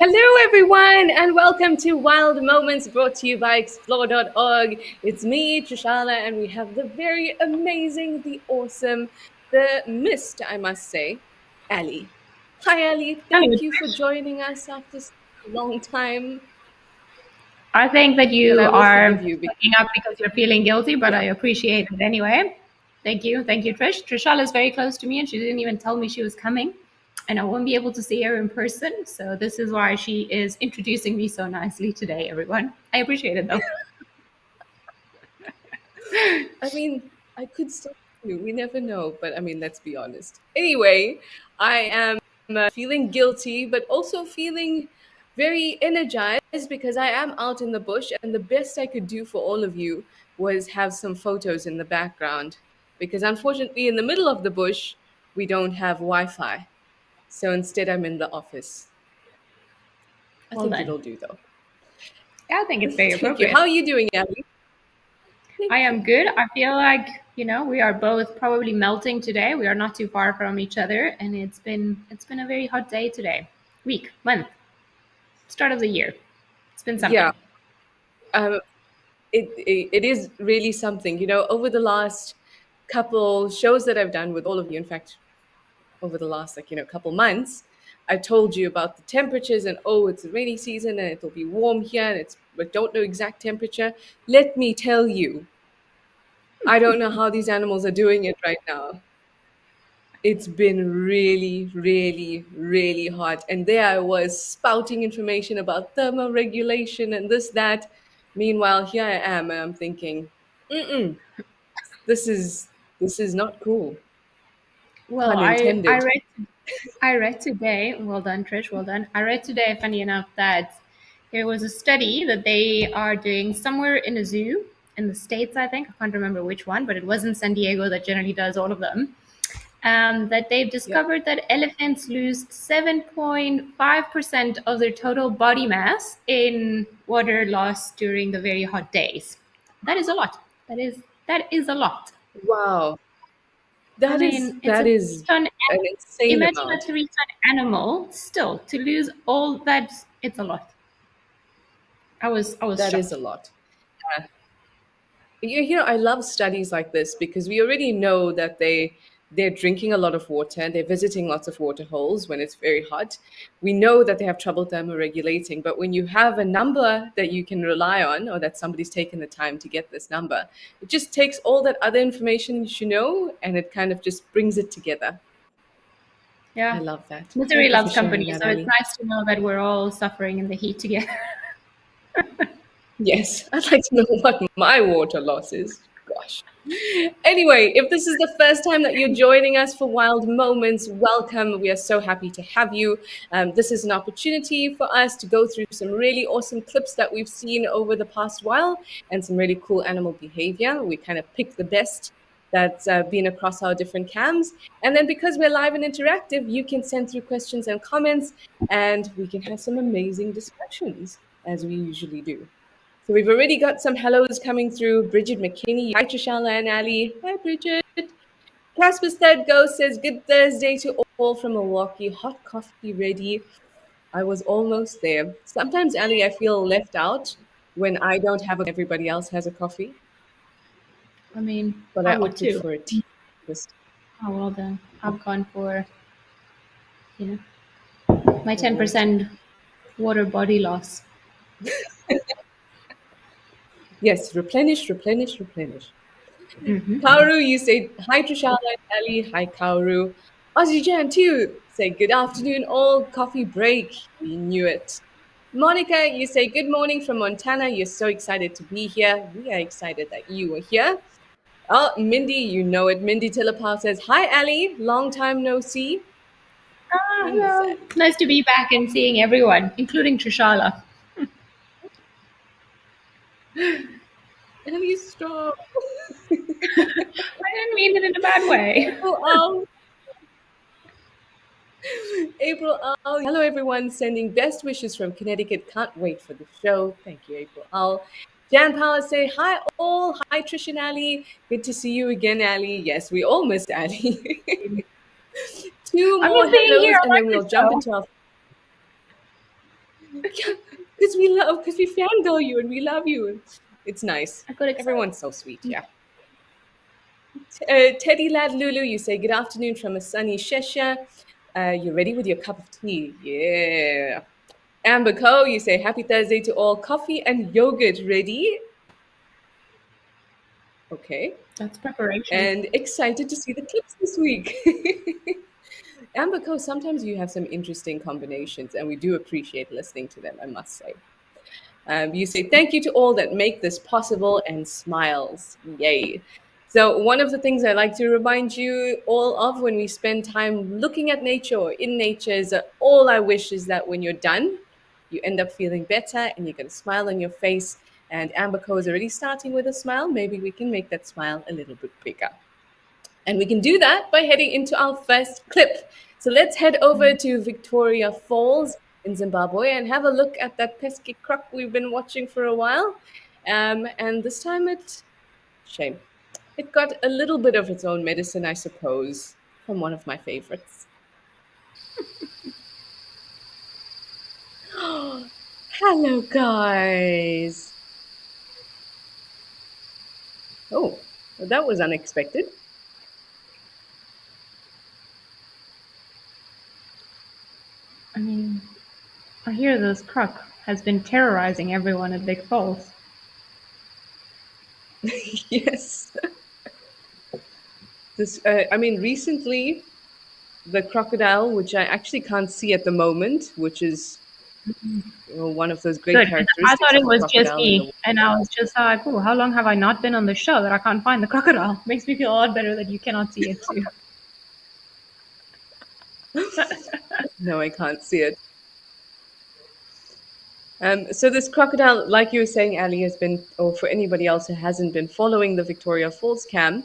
Hello, everyone, and welcome to Wild Moments brought to you by Explore.org. It's me, Trishala, and we have the very amazing, the awesome, the missed, I must say, Ali. Hi, Ali. Hello. Thank you for joining us after such a long time. I think that And you I will are forgive you. looking up because you're feeling guilty, but Yeah. I appreciate it anyway. Thank you. Thank you, Trish. Trishal is very close to me and she didn't even tell me she was coming. And I won't be able to see her in person. So this is why she is introducing me so nicely today, everyone. I appreciate it though. I mean, I could stop you. We never know, but I mean, let's be honest. Anyway, I am feeling guilty, but also feeling very energized because I am out in the bush, and the best I could do for all of you was have some photos in the background. Because unfortunately, in the middle of the bush, we don't have Wi Fi. So instead, I'm in the office. I Well think done. it'll do, though. Yeah, I think it's very Thank you. How appropriate. are you doing, Abby? I Thank am you. good. I feel like, we are both probably melting today. We are not too far from each other, and it's been a very hot day today. Week, month, start of the year. It's been Yeah. something. Um, it is really something, over the last couple shows that I've done with all of you. In fact, over the last couple months, I told you about the temperatures and, oh, it's a rainy season and it'll be warm here, and but don't know exact temperature. Let me tell you, I don't know how these animals are doing it right now. It's been really, really, really hot. And there I was spouting information about thermoregulation and this, that. Meanwhile, here I am, and I'm thinking, mm-mm, this is this is not cool. Well, Pun I intended. read today. Well done, Trish. Well done. I read today, funny enough, that there was a study that they are doing somewhere in a zoo in the States. I think I can't remember which one, but it was in San Diego that generally does all of them. That they've Yeah. discovered that elephants lose 7.5% of their total body mass in water loss during the very hot days. That is a lot. That is a lot. Wow. I That is mean, it's that a is ton. an insane Imagine a amount. 3-ton animal still to lose all that. It's a lot. I was That is a shocked. lot. I love studies like this because we already know that they're drinking a lot of water, they're visiting lots of water holes when it's very hot. We know that they have trouble thermoregulating, but when you have a number that you can rely on, or that somebody's taken the time to get this number, it just takes all that other information you should know and it kind of just brings it together. I Yeah. love that. Misery Thank you for loves sharing company, that, so it's Ali. nice to know that we're all suffering in the heat together. Yes, I'd like to know what my water loss is. Gosh. Anyway, if this is the first time that you're joining us for Wild Moments, welcome. We are so happy to have you. This is an opportunity for us to go through some really awesome clips that we've seen over the past while and some really cool animal behavior. We kind of pick the best that's been across our different cams. And then because we're live and interactive, you can send through questions and comments, and we can have some amazing discussions as we usually do. So we've already got some hellos coming through. Bridget McKinney, hi Trishala and Ali. Hi Bridget. Casper Stead Ghost says, good Thursday to all from Milwaukee. Hot coffee ready. I was almost there. Sometimes, Ali, I feel left out when I don't have a everybody else has a coffee, I mean, but I I would opted too. for a tea. This Oh, well then. I've gone for, you know, my water. 10% water body loss. Yes, replenish, replenish, replenish. Hmm. Kauru, you say hi Trishala and Ali. Hi Kauru. Aussie Jan too. Say good afternoon, all. Coffee break. We knew it. Monica, you say good morning from Montana. You're so excited to be here. We are excited that you are here. Oh, Mindy, you know it. Mindy Tillapal says, hi Ali, long time no see. Ah, Mindy well, said, nice to be back and seeing everyone, including Trishala. Ali, stop. I didn't mean it in a bad way. April Al, April Al. Hello, everyone. Sending best wishes from Connecticut. Can't wait for the show. Thank you, April Al. Jan Power say, hi, all. Hi, Trish and Ali. Good to see you again, Ali. Yes, we all missed Ali. Two I more miss being here. hellos, I and then like we'll this jump show. into our. Because we fangirl you and we love you. It's nice. I got excited. Everyone's so sweet, yeah. Teddy Lad Lulu, you say good afternoon from a sunny Shesha. You ready with your cup of tea? Yeah. Amber Co, you say happy Thursday to all. Coffee and yogurt ready? Okay. That's preparation. And excited to see the clips this week. Amber Co, sometimes you have some interesting combinations, and we do appreciate listening to them, I must say. You say thank you to all that make this possible and smiles. Yay. So, one of the things I like to remind you all of when we spend time looking at nature or in nature is that all I wish is that when you're done, you end up feeling better and you get a smile on your face. And Amber Co is already starting with a smile. Maybe we can make that smile a little bit bigger. And we can do that by heading into our first clip. So let's head over to Victoria Falls in Zimbabwe and have a look at that pesky croc we've been watching for a while. And this time shame. It got a little bit of its own medicine, I suppose, from one of my favorites. Hello, guys. Oh, well, that was unexpected. I mean, I hear this croc has been terrorizing everyone at Big Falls. Yes. Recently, the crocodile, which I actually can't see at the moment, which is one of those great Good, because I characteristics thought it of a was just crocodile in the me, and I was just like, "Oh, how long have I not been on the show that I can't find the crocodile?" Makes me feel a lot better that you cannot see it too. No, I can't see it. So this crocodile, like you were saying, Ali, has been, or for anybody else who hasn't been following the Victoria Falls cam.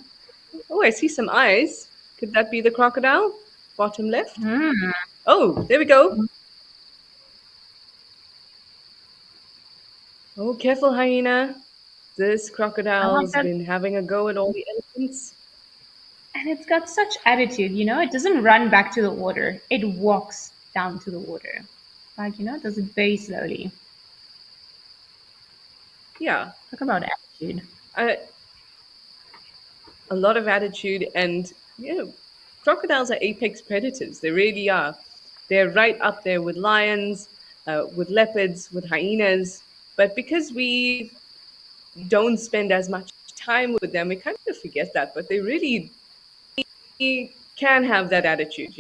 Oh, I see some eyes. Could that be the crocodile? Bottom left. Hmm. Oh, there we go. Oh, careful, hyena. This I like crocodile's that, been having a go at all the elephants. and it's got such attitude. It doesn't run back to the water; it walks down to the water, like does it very slowly. Yeah, Talk about attitude. a, a lot of attitude, and crocodiles are apex predators. They really are. They're right up there with lions, with leopards, with hyenas. But because we don't spend as much time with them, we kind of forget that. But they really can have that attitude.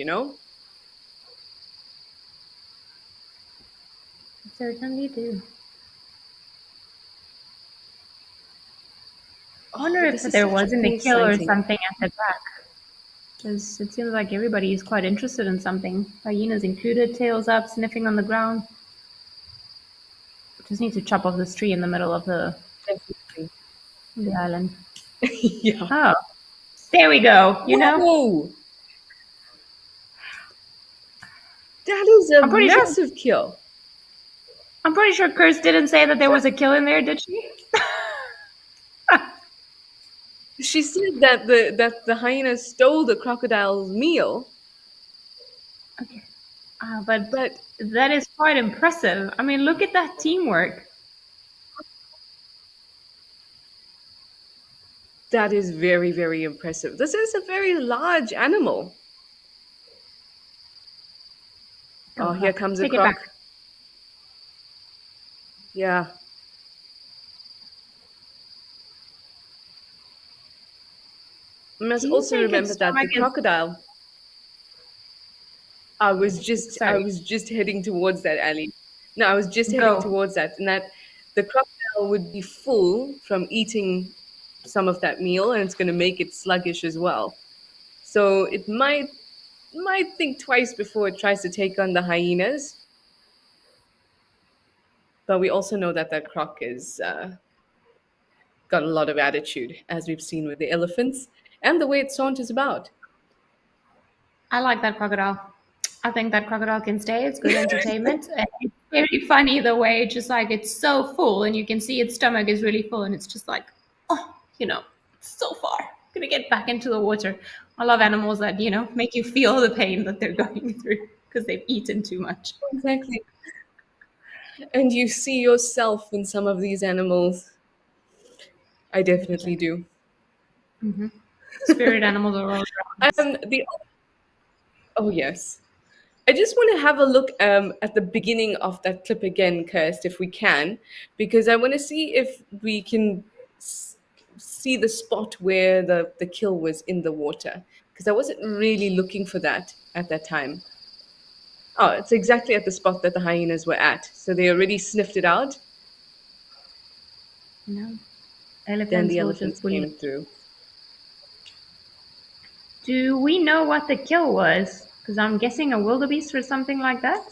Certainly do. I Oh, wonder but if this is there such wasn't a really kill or exciting. something at the back. Because it seems like everybody is quite interested in something. Hyenas included, tails up, sniffing on the ground. Just need to chop off this tree in the middle of Definitely. the island. Yeah. Oh, there we go. You know, Whoa! That is a I'm pretty sure. massive kill. I'm pretty sure Kurz didn't say that there was a kill in there, did she? She said that the hyena stole the crocodile's meal, Okay. But but that is quite impressive. I mean, look at that teamwork. that is very, very impressive. This is a very large animal. Go, Oh, here go. comes a Take it back. croc. Yeah. We must Do you also think remember its that the stomach is. crocodile. I Sorry. was just heading towards that alley. No, I was just heading Go. towards that, and that the crocodile would be full from eating some of that meal, and it's going to make it sluggish as well. So it might think twice before it tries to take on the hyenas. But we also know that that croc is got a lot of attitude, as we've seen with the elephants, and the way it saunters about. I like that crocodile. I think that crocodile can stay. It's good entertainment. And it's very funny the way just like it's so full and you can see its stomach is really full and it's just like, oh, it's so far. I'm gonna get back into the water. I love animals that, make you feel the pain that they're going through because they've eaten too much. Exactly. And you see yourself in some of these animals. I definitely 100%. do. Spirit animals are all around us. The Oh yes, I just want to have a look at the beginning of that clip again, Kirst, if we can, because I want to see if we can s- see the spot where the kill was in the water, because I wasn't really looking for that at that time. Oh, it's exactly at the spot that the hyenas were at. So they already sniffed it out. You know, Then elephants the will just elephants bully. came through. Do we know what the kill was? Because I'm guessing a wildebeest or something like that.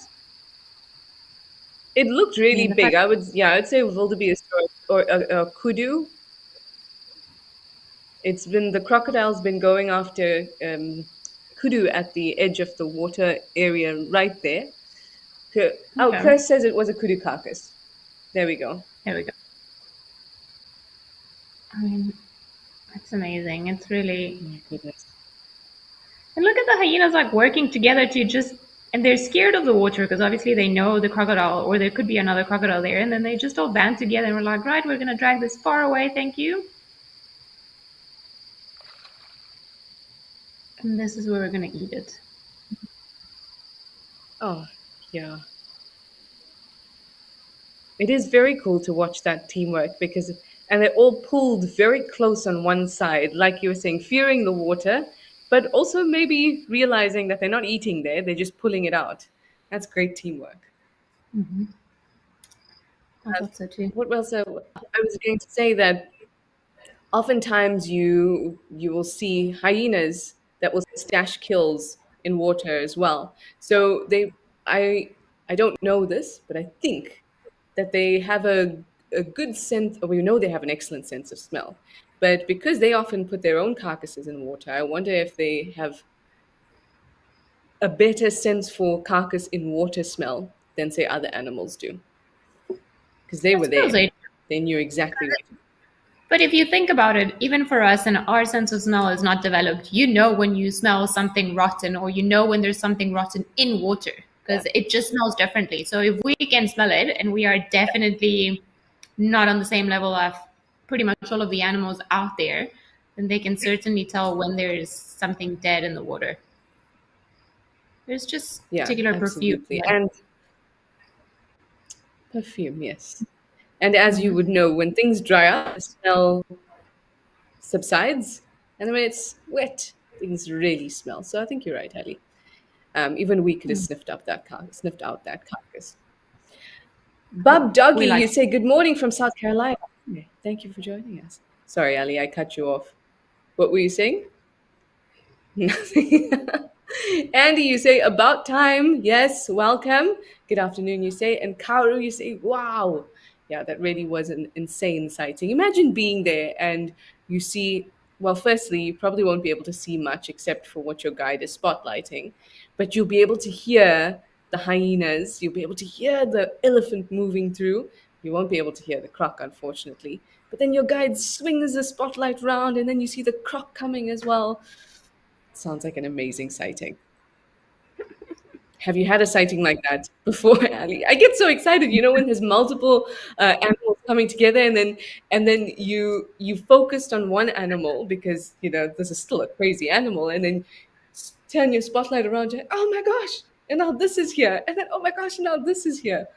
It looked I mean, really the big. fact. I'd say wildebeest or a kudu. It's been the crocodile's been going after kudu at the edge of the water area right there. Oh, Okay, Chris says it was a kudu carcass. There we go. there we go. I mean, it's amazing. It's really. My goodness. And look at the hyenas like working together to just. And they're scared of the water because obviously they know the crocodile or there could be another crocodile there. And then they just all band together and we're like, right, we're going to drag this far away. Thank you. And this is where we're going to eat it. Oh, yeah. It is very cool to watch that teamwork because, and they're all pulled very close on one side, like you were saying, fearing the water, but also maybe realizing that they're not eating there, they're just pulling it out. That's great teamwork. I thought so too. What else? I was going to say that oftentimes you will see hyenas that will stash kills in water as well. So I don't know this, but I think that they have a good sense, or we know they have an excellent sense of smell. But because they often put their own carcasses in water, I wonder if they have a better sense for carcass in water smell than say other animals do, because they I were suppose there. they. They knew exactly what. But if you think about it, even for us, and our sense of smell is not developed, you know when you smell something rotten, or you know when there's something rotten in water, Yeah. because it just smells differently. So if we can smell it, and we are definitely not on the same level of pretty much all of the animals out there, then they can certainly tell when there's something dead in the water. There's just Yeah, particular perfume. absolutely. And perfume, yes. And as you would know, when things dry up, the smell subsides. And then when it's wet, things really smell. So I think you're right, Ali. Even we could have sniffed out that carcass. Bob We Doggy, like you say good morning from South Carolina. Okay, thank you for joining us. Sorry, Ali, I cut you off. What were you saying? Nothing. Andy, you say about time. Yes, welcome. Good afternoon, you say. And Kauru, you say, wow. Yeah, that really was an insane sighting. Imagine being there and you see, well, firstly, you probably won't be able to see much except for what your guide is spotlighting, but you'll be able to hear the hyenas. You'll be able to hear the elephant moving through. You won't be able to hear the croc, unfortunately. But then your guide swings the spotlight round and then you see the croc coming as well. Sounds like an amazing sighting. Have you had a sighting like that before, Ali? I get so excited, when there's multiple animals coming together, and then you focused on one animal because this is still a crazy animal, and then turn your spotlight around. You're like, oh my gosh! And now this is here, and then oh my gosh! Now this is here,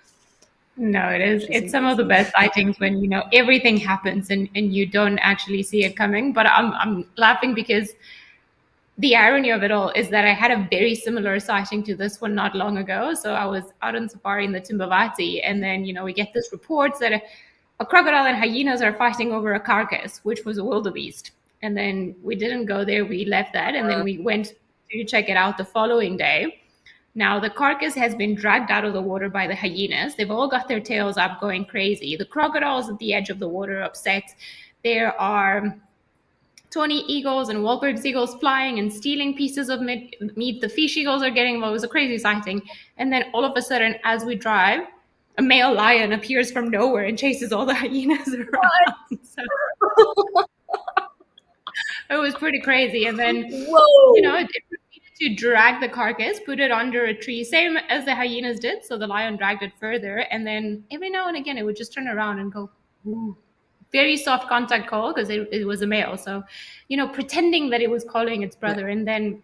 No, it is. which is It's some of the amazing. best sightings when everything happens and you don't actually see it coming. But I'm laughing because the irony of it all is that I had a very similar sighting to this one not long ago. So I was out on safari in the Timbavati, and then we get this report that a crocodile and hyenas are fighting over a carcass, which was a wildebeest. And then we didn't go there; we left that, and then we went to check it out the following day. Now, the carcass has been dragged out of the water by the hyenas. They've all got their tails up going crazy. The crocodiles at the edge of the water upset. There are tawny eagles and Wahlberg eagles flying and stealing pieces of meat. The fish eagles are getting involved. It was a crazy sighting. And then all of a sudden, as we drive, a male lion appears from nowhere and chases all the hyenas around. So it was pretty crazy. And then, Whoa! it proceeded to drag the carcass, put it under a tree, same as the hyenas did. So the lion dragged it further. And then every now and again, it would just turn around and go, ooh. Very soft contact call because it was a male. So, pretending that it was calling its Right. brother. And then,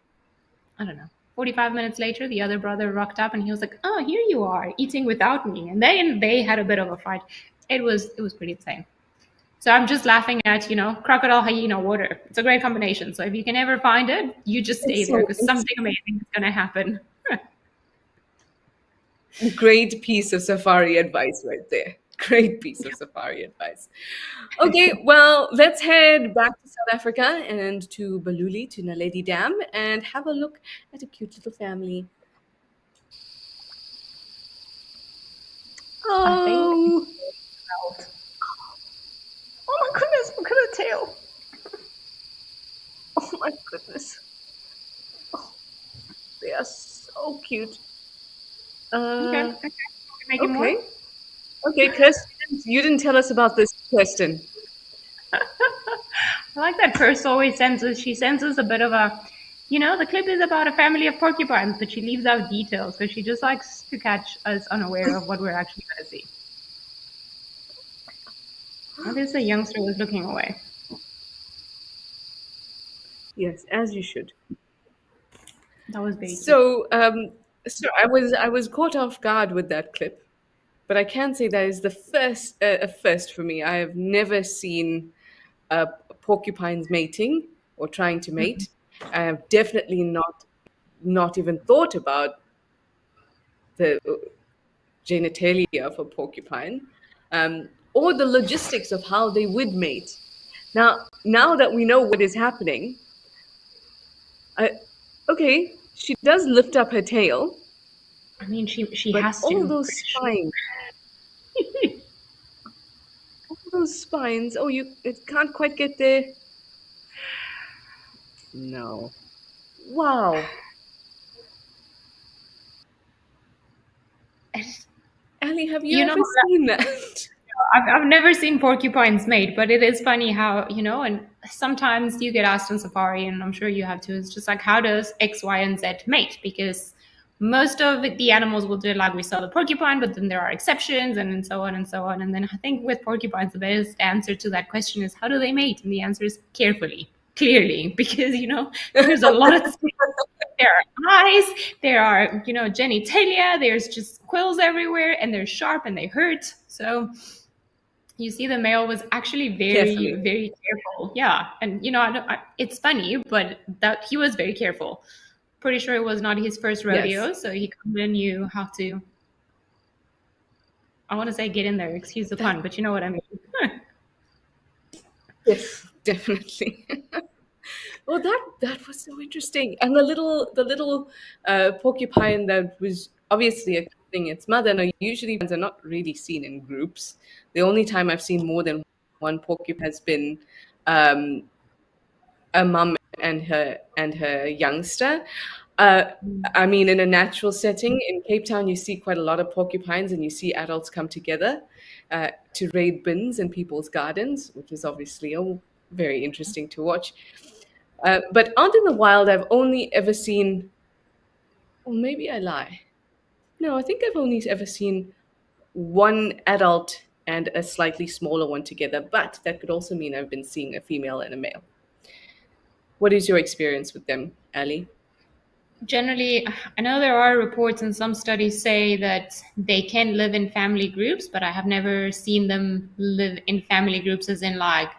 I don't know, 45 minutes later, the other brother rocked up and he was like, oh, here you are eating without me. And then they had a bit of a fight. It was pretty insane. So I'm just laughing at, crocodile, hyena, water. It's a great combination. So if you can ever find it, you just stay It's there so because it's something amazing is going to happen. a great piece of safari advice right there. Great piece of safari advice. Okay, well, let's head back to South Africa and to Baluli, to Naledi Dam, and have a look at a cute little family. I think. Oh, oh my goodness, look at her tail. Oh my goodness. Oh, they are so cute. Okay. Uh, Okay. Making more? okay. Okay, Kirsten, you didn't tell us about this, Kirsten. I like that Curse always she sends us a bit of a, the clip is about a family of porcupines, but she leaves out details because she just likes to catch us unaware of what we're actually going to see. At least the youngster was looking away. Yes, as you should. That was very cute. So I was caught off guard with that clip, but I can say that is the first a first for me. I have never seen porcupines mating or trying to mate. I have definitely not even thought about the genitalia of a porcupine, or the logistics of how they would mate. Now that we know what is happening, I, okay, she does lift up her tail, I mean, she but has all to. those spines, all those spines. Oh, it can't quite get there. No. Wow, Ali, have you You know, ever seen that? I've never seen porcupines mate, but it is funny how, and sometimes you get asked on safari, and I'm sure you have too, it's just like, how does X, Y, and Z mate? Because most of the animals will do it like we saw the porcupine, but then there are exceptions and so on and so on. And then I think with porcupines, the best answer to that question is, how do they mate? And the answer is carefully, clearly, because, there's a lot of space. There are eyes, there are, genitalia, there's just quills everywhere, and they're sharp and they hurt. So you see the male was actually very, Carefully. very careful. Yeah. And, it's funny, but that he was very careful. Pretty sure it was not his first Yes. rodeo. So he kind of knew how to I want to say get in there, excuse the That pun, but you know what I mean. Yes, definitely. Well, that was so interesting. And the little porcupine that was obviously accompanying its mother. Now, usually ones are not really seen in groups. The only time I've seen more than one porcupine has been um, a mum and her youngster. Uh, I mean, in a natural setting in Cape Town, you see quite a lot of porcupines, and you see adults come together to raid bins in people's gardens, which is obviously very interesting to watch. But out in the wild, I've only ever seen, or maybe I lie. No, I think I've only ever seen one adult and a slightly smaller one together, but that could also mean I've been seeing a female and a male. What is your experience with them, Ali? Generally, I know there are reports and some studies say that they can live in family groups, but I have never seen them live in family groups as in like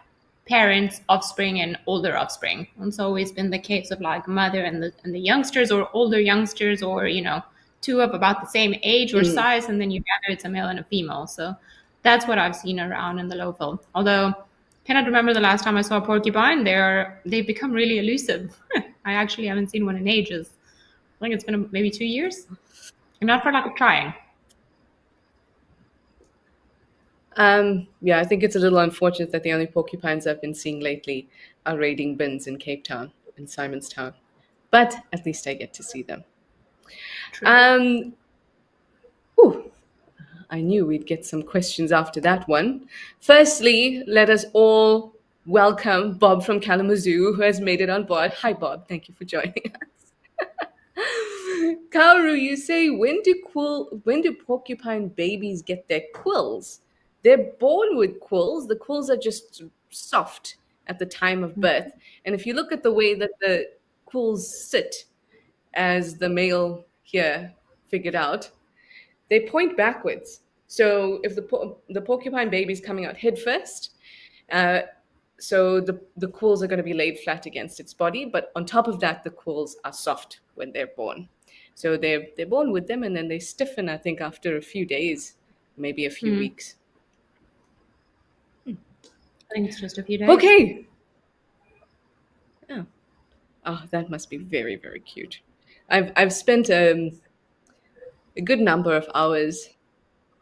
parents, offspring, and older offspring. It's always been the case of like mother and the youngsters or older youngsters or, two of about the same age or Mm. size, and then you gather it's a male and a female. So that's what I've seen around in the local. Although cannot remember the last time I saw a porcupine. They've become really elusive. I actually haven't seen one in ages. I think it's been maybe 2 years. I'm not for lack of trying. Yeah, I think it's a little unfortunate that the only porcupines I've been seeing lately are raiding bins in Cape Town, in Simonstown. But at least I get to see them. True. Um, whew, I knew we'd get some questions after that one. Firstly, let us all welcome Bob from Kalamazoo, who has made it on board. Hi, Bob. Thank you for joining us. Kaoru, you say when do porcupine babies get their quills? They're born with quills. The quills are just soft at the time of birth. And if you look at the way that the quills sit, as the male here figured out, they point backwards. So if the porcupine baby is coming out head first, uh, so the quills are going to be laid flat against its body, but on top of that, the quills are soft when they're born. So they're born with them, and then they stiffen. I think after a few days, maybe a few Hmm. weeks. I think it's just a few days. Okay. Oh, oh, that must be very very cute. I've spent a good number of hours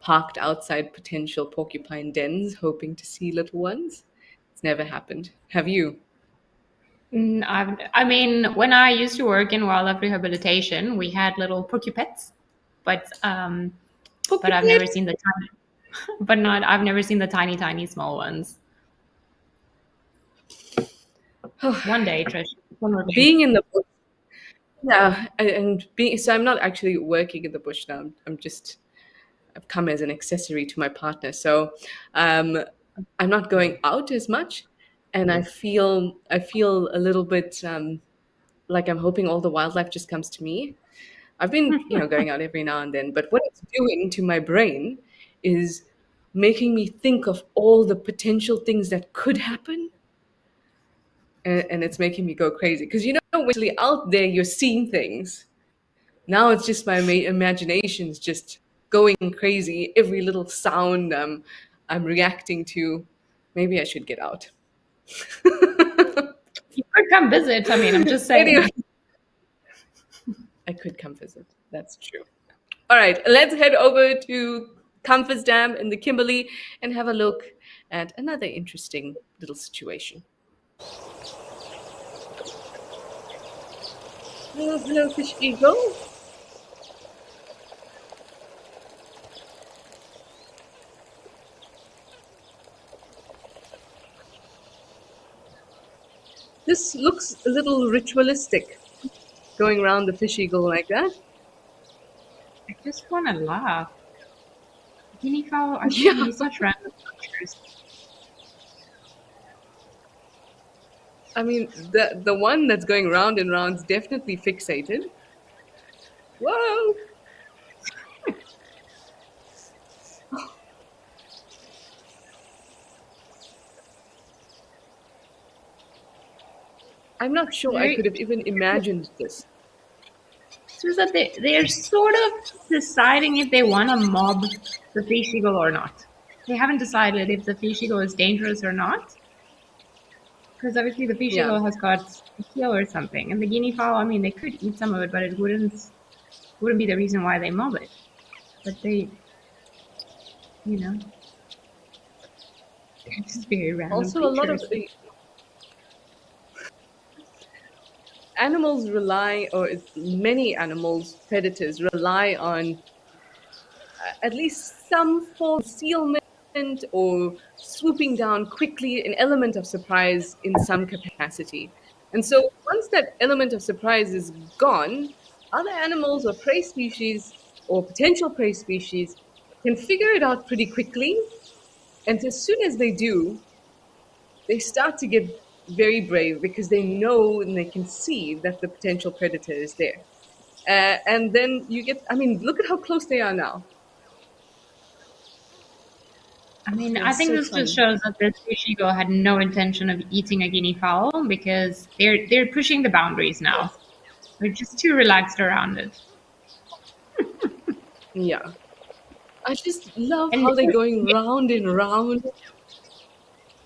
parked outside potential porcupine dens, hoping to see little ones. It's never happened. Have you? I mean, when I used to work in wildlife rehabilitation, we had little porcupets, but I've never Porcupine? seen the tiny, but not I've never seen the tiny, tiny small ones. One day, Trish, one more day. Being in the bush, yeah, and being so I'm not actually working in the bush now. I've come as an accessory to my partner, so um, I'm not going out as much, and I feel a little bit like I'm hoping all the wildlife just comes to me. I've been, going out every now and then, but what it's doing to my brain is making me think of all the potential things that could happen, and it's making me go crazy. Because when you're actually out there, you're seeing things. Now it's just my imagination's just going crazy. Every little sound I'm reacting to. Maybe I should get out. You could come visit. I mean, I'm just Anyway, saying. I could come visit. That's true. All right, let's head over to Compass Dam in the Kimberley and have a look at another interesting little situation. Hello, hello, fish eagle. This looks a little ritualistic, going around the fish eagle like that. I just want to laugh. Guinea fowl are sending Yeah, me such random pictures. I mean the one that's going round and round's definitely fixated. Whoa! I'm not sure I Very could have even imagined this. It's just that they're sort of deciding if they want to mob the fish eagle or not. They haven't decided if the fish eagle is dangerous or not. Because obviously the fish Yeah. eagle has got a heel or something, and the guinea fowl. I mean, they could eat some of it, but it wouldn't be the reason why they mob it. But they, you know, they're just very random Also, a lot of creatures. animals rely, or many animals, predators rely on at least some form of concealment or swooping down quickly, an element of surprise in some capacity. And so once that element of surprise is gone, other animals or prey species or potential prey species can figure it out pretty quickly. And as soon as they do, they start to get very brave because they know and they can see that the potential predator is there. And then you get, I mean, look at how close they are now. I Oh, mean, they're I think so this just funny. shows that this fish eagle had no intention of eating a guinea fowl because they're pushing the boundaries now. Yes. They're just too relaxed around it. Yeah. I just love And how they're going round and round.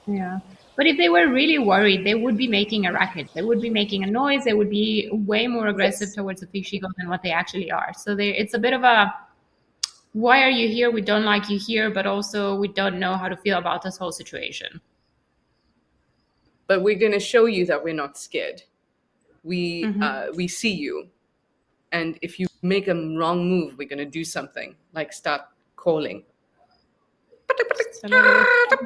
yeah. But if they were really worried, they would be making a racket. They would be making a noise. They would be way more aggressive Yes. towards the fish eagle than what they actually are. So it's a bit of a why are you here? We don't like you here, but also we don't know how to feel about this whole situation. But we're going to show you that we're not scared. Hmm. We see you. And if you make a wrong move, we're going to do something like start calling. So let it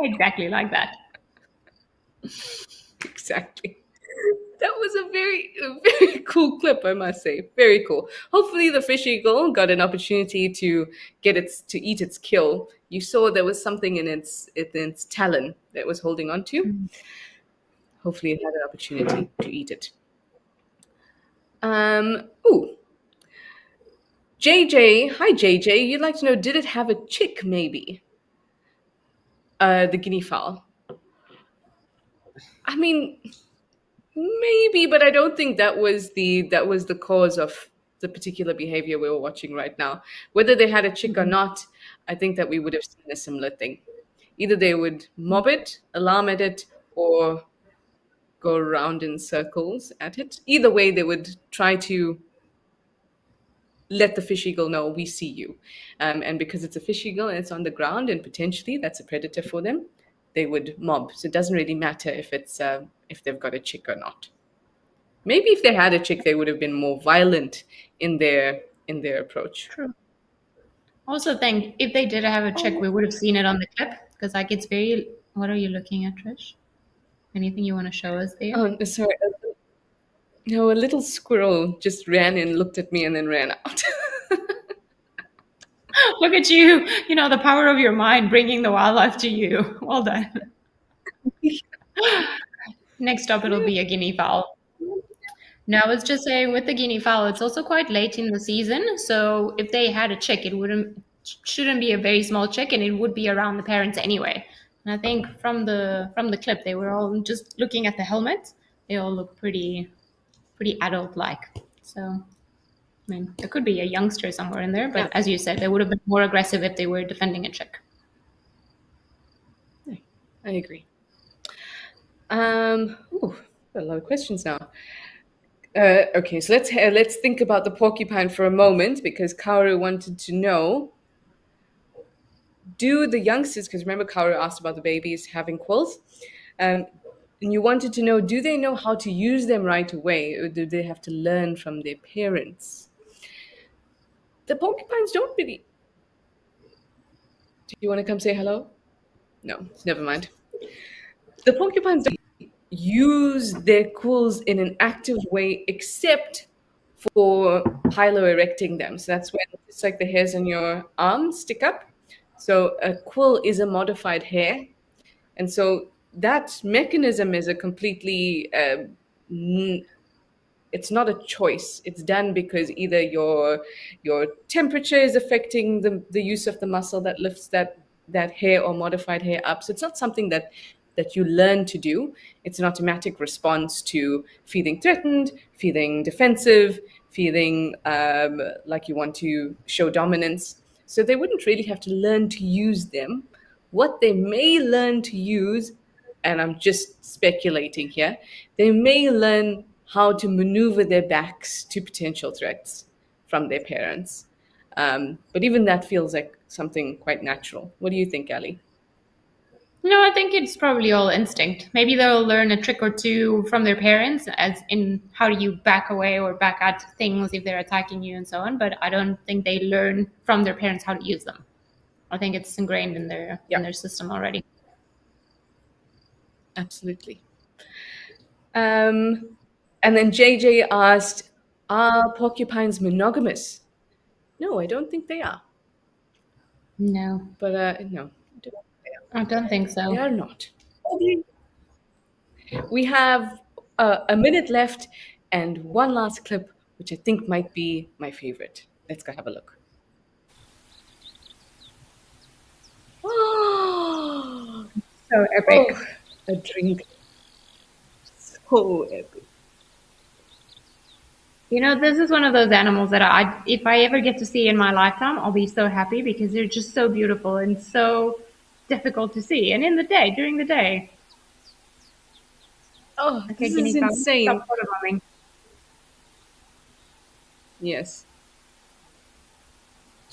exactly like that. Exactly. That was a very cool clip, I must say. Very cool. Hopefully, the fish eagle got an opportunity to to eat its kill. You saw there was something in its talon that it was holding on to. Hopefully, it had an opportunity to eat it. Ooh, JJ, hi JJ. You'd like to know, did it have a chick? Maybe the guinea fowl. I mean, maybe, but I don't think that was the cause of the particular behavior we were watching right now. Whether they had a chick or Mhm. not, I think that we would have seen a similar thing. Either they would mob it, alarm at it, or go around in circles at it. Either way, they would try to let the fish eagle know we see you. And because it's a fish eagle and it's on the ground and potentially that's a predator for them, they would mob. So it doesn't really matter if they've got a chick or not. Maybe if they had a chick, they would have been more violent in their approach. True. Also, think if they did have a check, we Oh, would have seen it on the clip because, like, it's very. What are you looking at, Trish? Anything you want to show us there? sorry. No, a little squirrel just ran and looked at me and then ran out. Look at you. You know, the power of your mind bringing the wildlife to you. Well done. Next up, it'll be a guinea fowl. Now, I was just saying with the guinea fowl, it's also quite late in the season. So if they had a chick, it shouldn't be a very small chick, and it would be around the parents anyway. And I think from the clip, they were all just looking at the helmet. They all look pretty adult-like. So I mean, there could be a youngster somewhere in there, Yeah, but as you said, they would have been more aggressive if they were defending a chick. I agree. Ooh, got a lot of questions now. Okay, so let's think about the porcupine for a moment because Kaoru wanted to know: do the youngsters? Because remember, Kaoru asked about the babies having quills, um, and you wanted to know: do they know how to use them right away, or do they have to learn from their parents? The porcupines don't really. Do you want to come say hello? No, never mind. The porcupines don't use their quills in an active way except for piloerecting them. So that's when it's like the hairs on your arms stick up. So a quill is a modified hair. And so that mechanism is a completely, it's not a choice. It's done because either your temperature is affecting the use of the muscle that lifts that hair or modified hair up. So it's not something that that you learn to do. It's an automatic response to feeling threatened, feeling defensive, feeling like you want to show dominance. So they wouldn't really have to learn to use them. What they may learn to use, and I'm just speculating here, they may learn how to maneuver their backs to potential threats from their parents. But even that feels like something quite natural. What do you think, Ali? No, I think it's probably all instinct. Maybe they'll learn a trick or two from their parents, as in how do you back away or back at things if they're attacking you and so on. But I don't think they learn from their parents how to use them. I think it's ingrained Yeah, in their system already. absolutely. And then JJ asked, are porcupines monogamous? No, I don't think they are. No, But no, I don't think I don't think they so. are not. Okay. We have a minute left and one last clip, which I think might be my favorite. Let's go have a look. Oh, So epic. a drink. So epic. You know, this is one of those animals that if I ever get to see in my lifetime, I'll be so happy because they're just so beautiful and so difficult to see. And in the day, during the day, Oh, okay, this guinea is cow, stop insane. photobombing. Yes.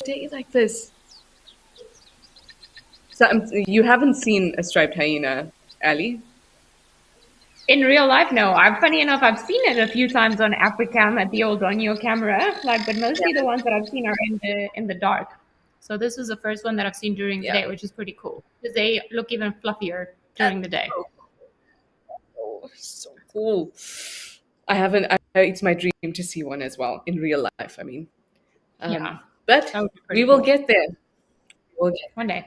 Day like this. So you haven't seen a striped hyena, Ali? In real life, no. Funny enough, I've seen it a few times on Africam at the old Donio camera, like, but mostly the ones that I've seen are in the dark. So this is the first one that I've seen during the Yeah. day, which is pretty cool because they look even fluffier during the That's day. so cool. So cool. I haven't. It's my dream to see one as well in real life. I mean, Yeah, but that would be we pretty will cool get there. We'll get one day.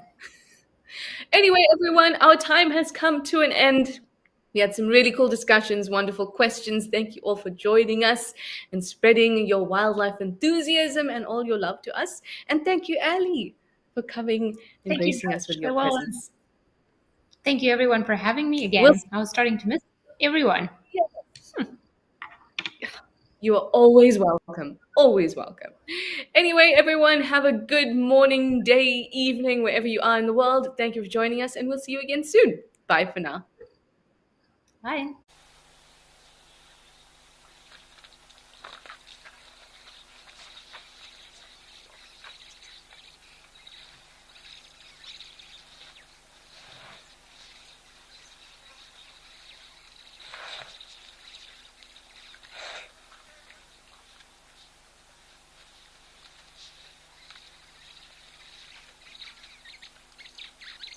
Anyway, everyone, our time has come to an end. We had some really cool discussions, wonderful questions. Thank you all for joining us and spreading your wildlife enthusiasm and all your love to us. And thank you, Ali, for coming and Thank you, gracing us with Trish. your Well, presence. thank you everyone for having me We'll again. I was starting to miss everyone. You are always welcome. Always welcome. Anyway, everyone, have a good morning, day, evening, wherever you are in the world. Thank you for joining us, and we'll see you again soon. Bye for now. Bye.